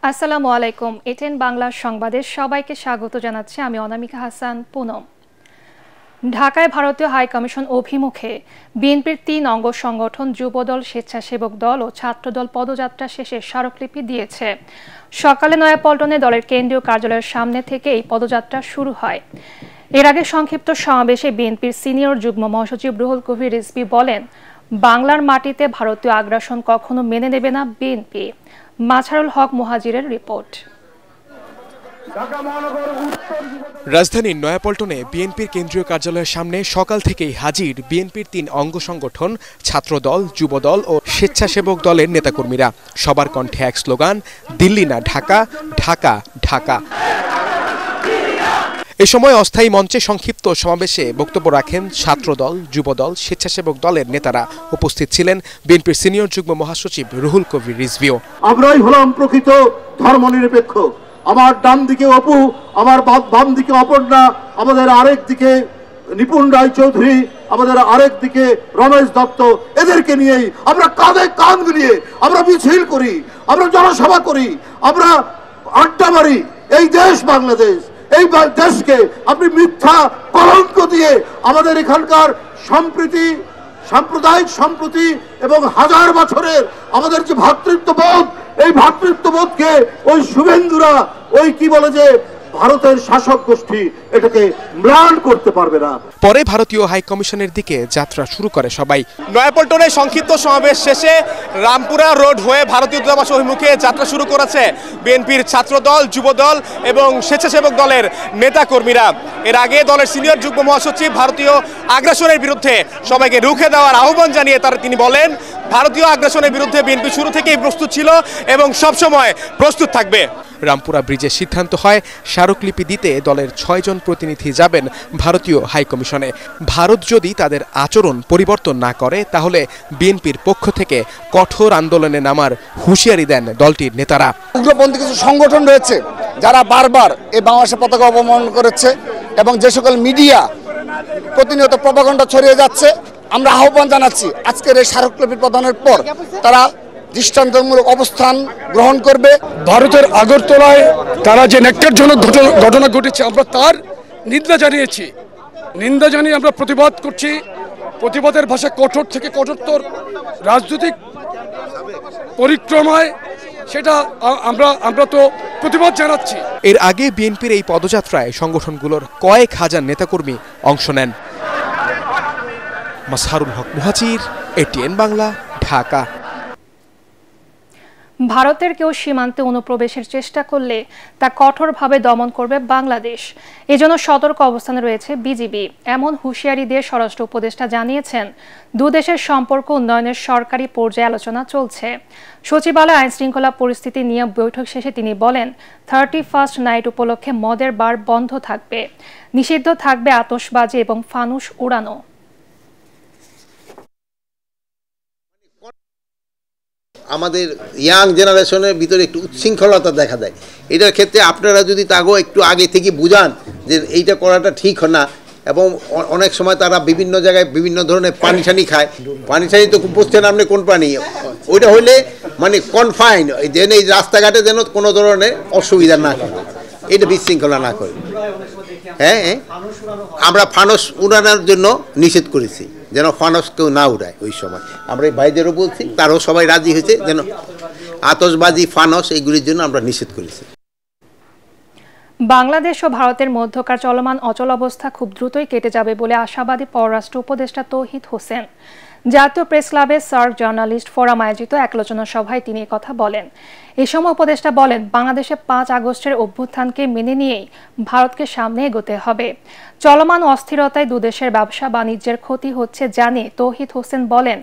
আসসালামু আলাইকুম। এটেন বাংলা সংবাদে সবাইকে স্বাগত জানাচ্ছি আমি অনামিকা হাসান পুনম। ঢাকায় ভারতীয় হাইকমিশন অভিমুখে বিএনপির ৩ অঙ্গ সংগঠন যুবদল, স্বেচ্ছাসেবক দল ও ছাত্রদল পদযাত্রা শেষে স্মারকলিপি দিয়েছে। সকালে নয়াপল্টনে দলের কেন্দ্রীয় কার্যালয়ের সামনে থেকে এই পদযাত্রা শুরু হয়। এর আগে সংক্ষিপ্ত সমাবেশে বিএনপির সিনিয়র যুগ্ম মহাসচিব রুহুল কবির রিজভী বলেন, বাংলার মাটিতে ভারতীয় আগ্রাসন কখনো মেনে নেবে না বিএনপি। মাছারুল হক মুহাজিরের রিপোর্ট। রাজধানীর নয়াপল্টনে বিএনপির কেন্দ্রীয় কার্যালয়ের সামনে সকাল থেকেই হাজির বিএনপির ৩ অঙ্গ সংগঠন, ছাত্রদল, যুবদল ও স্বেচ্ছাসেবক দলের নেতাকর্মীরা। সবার কণ্ঠে এক স্লোগান, দিল্লি না ঢাকা, ঢাকা ঢাকা। এ সময় অস্থায়ী মঞ্চে সংক্ষিপ্ত সমাবেশে বক্তব্য রাখেন ছাত্রদল, যুবদল, স্বেচ্ছাসেবক দলের নেতারা। উপস্থিত ছিলেন বিএনপির সিনিয়র যুগ্ম মহাসচিব রুহুল কবির রিজভীও। আমরাই হলাম প্রকৃত ধর্মনিরপেক্ষ। আমার ডান দিকে অপু, আমার বাম দিকে অপর্ণা, আমাদের আরেক দিকে নিপুণ রায়চৌধুরী, আমাদের আরেক দিকে রমেশ দত্ত। এদেরকে নিয়েই আমরা কাঁধে কাঁধ মিলিয়ে আমরা মিছিল করি, আমরা জনসভা করি, আমরা আড্ডা মারি। এই দেশ বাংলাদেশ, এই দেশকে আপনি মিথ্যা কলঙ্ক দিয়ে আমাদের এখানকার সম্প্রীতি, সাম্প্রদায়িক সম্প্রীতি এবং হাজার বছরের আমাদের যে ভ্রাতৃত্ববোধ, এই ভ্রাতৃত্ববোধকে ওই শুভেন্দুরা, ওই কি বলে যে ভারতের শাসক গোষ্ঠী, এটাকে ম্লান করতে পারবে না। পরে ভারতীয় হাইকমিশনের দিকে যাত্রা শুরু করে সবাই। নয়াপল্টনে সংক্ষিপ্ত সমাবেশ শেষে রামপুরা রোড হয়ে ভারতীয় দূতাবাস অভিমুখে যাত্রা শুরু করেছে বিএনপির ছাত্রদল, যুবদল এবং স্বেচ্ছাসেবক দলের নেতাকর্মীরা। এর আগে দলের সিনিয়র যুগ্ম মহাসচিব ভারতীয় আগ্রাসনের বিরুদ্ধে সবাইকে রুখে দেওয়ার আহ্বান জানিয়ে তিনি বলেন, ভারতীয় আগ্রাসনের বিরুদ্ধে বিএনপি শুরু থেকেই প্রস্তুত ছিল এবং সবসময় প্রস্তুত থাকবে। রামপুরা ব্রিজের সিদ্ধান্ত হয় স্মারকলিপি দিতে দলের ৬ জন প্রতিনিধি যাবেন ভারতীয় হাইকমিশনে। ভারত যদি তাদের আচরণ পরিবর্তন না করে তাহলে বিএনপির পক্ষ থেকে কঠোর আন্দোলনে নামার হুঁশিয়ারি দেন দলটির নেতারা। উগ্রপন্থী কিছু সংগঠন রয়েছে যারা বারবার এই বাংলাদেশের পতাকা অপমান করেছে এবং যে সকল মিডিয়া প্রতিনিয়ত প্রপাগান্ডা ছড়িয়ে যাচ্ছে, আমরা আহ্বান জানাচ্ছি আজকের এই স্মারকলিপি প্রদানের পর তারা দৃষ্টান্তমূলক অবস্থান গ্রহণ করবে। ভারতের আগরতলায় তারা যে ন্যাক্কারজনক ঘটনা ঘটেছে, আমরা তার নিন্দা জানিয়ে আমরা প্রতিবাদ করছি। প্রতিবাদের ভাষা কঠোর থেকে কঠোরতর রাজনৈতিক পরিক্রমায় সেটা আমরা তো প্রতিবাদ জানাচ্ছি। এর আগে বিএনপির এই পদযাত্রায় সংগঠনগুলোর কয়েক হাজার নেতাকর্মী অংশ নেন। মাছারুল হক মুহাজির, এটিএন বাংলা, ঢাকা। ভারতের কেউ সীমান্তে অনুপ্রবেশের চেষ্টা করলে তা কঠোরভাবে দমন করবে বাংলাদেশ। এজন্য সতর্ক অবস্থানে রয়েছে বিজিবি। এমন হুঁশিয়ারি দিয়ে স্বরাষ্ট্র উপদেষ্টা জানিয়েছেন, দুদেশের সম্পর্ক উন্নয়নের সরকারি পর্যায়ে আলোচনা চলছে। সচিবালয় আইন শৃঙ্খলা পরিস্থিতি নিয়ে বৈঠক শেষে তিনি বলেন, 31st নাইট উপলক্ষে মদের বার বন্ধ থাকবে, নিষিদ্ধ থাকবে আতশবাজি এবং ফানুস উড়ানো। আমাদের ইয়াং জেনারেশনের ভিতরে একটু উচ্ছৃঙ্খলতা দেখা দেয়। এটার ক্ষেত্রে আপনারা যদি তাকেও একটু আগে থেকে বুঝান যে এইটা করাটা ঠিক না, এবং অনেক সময় তারা বিভিন্ন জায়গায় বিভিন্ন ধরনের পানি টানি খায়। পানি টানি তো বুঝছেন আপনি কোন পানি, ওইটা হইলে মানে কনফাইন, যেন এই রাস্তাঘাটে যেন কোনো ধরনের অসুবিধা না করে, এটা বিশৃঙ্খলা না করে। হ্যাঁ, আমরা ফানস উড়ানোর জন্য নিষেধ করেছি, যেন ফানস কেউ না উড়ায়। ওই সময় আমরা এই ভাইদেরও বলছি, তারাও সবাই রাজি হয়েছে, যেন আতশবাজি, ফানস এইগুলির জন্য আমরা নিষেধ করেছি। বাংলাদেশ ও ভারতের মধ্যকার চলমান অচল অবস্থা খুব দ্রুতই কেটে যাবে বলে আশাবাদী পররাষ্ট্র উপদেষ্টা তৌহিদ হোসেন। জাতীয় প্রেস ক্লাবে সার্ক জার্নালিস্ট ফোরাম আয়োজিত এক আলোচনা সভায় তিনি কথা বলেন। এ সময় উপদেষ্টা বলেন, বাংলাদেশে 5 আগস্টের অভ্যুত্থানকে মেনে নিয়েই ভারতকে সামনে এগোতে হবে। চলমান অস্থিরতায় দুদেশের ব্যবসা বাণিজ্যের ক্ষতি হচ্ছে জানিয়ে তৌহিদ হোসেন বলেন,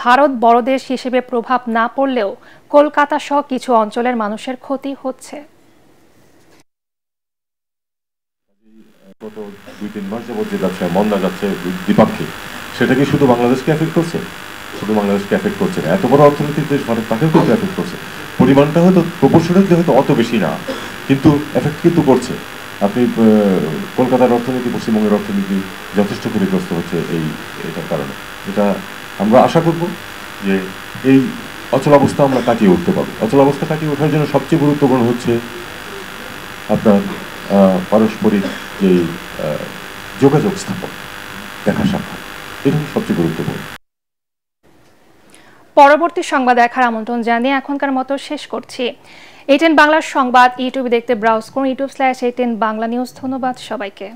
ভারত বড় দেশ হিসেবে প্রভাব না পড়লেও কলকাতা সহ কিছু অঞ্চলের মানুষের ক্ষতি হচ্ছে। গত 2-3 মাস যাবত যে ব্যবসায় মন্দা যাচ্ছে দ্বিপাক্ষিক, সেটা কি শুধু বাংলাদেশকে এফেক্ট করছে? শুধু বাংলাদেশকে এফেক্ট করছে না, এত বড় অর্থনৈতিক দেশ ভারত, তাকেও কিন্তু এফেক্ট করছে। পরিমাণটা হয়তো প্রপোর্শনালি হয়তো অত বেশি না, কিন্তু এফেক্ট কিন্তু করছে। আপনি কলকাতার অর্থনীতি, পশ্চিমবঙ্গের অর্থনীতি যথেষ্ট ক্ষতিগ্রস্ত হচ্ছে এটার কারণে। এটা আমরা আশা করব যে এই অচলাবস্থা আমরা কাটিয়ে উঠতে পারবো। অচলাবস্থা কাটিয়ে ওঠার জন্য সবচেয়ে গুরুত্বপূর্ণ হচ্ছে আপনার পারস্পরিক যে যোগাযোগ স্থাপন, দেখা সাক্ষাৎ, এটা সবচেয়ে গুরুত্বপূর্ণ। পরবর্তী সংবাদ দেখার আমন্ত্রণ জানিয়ে এখনকার মতো শেষ করছি। ATN বাংলার সংবাদ ইউটিউবে দেখতে ব্রাউজ করুন youtube/ATN বাংলা নিউজ। ধন্যবাদ সবাইকে।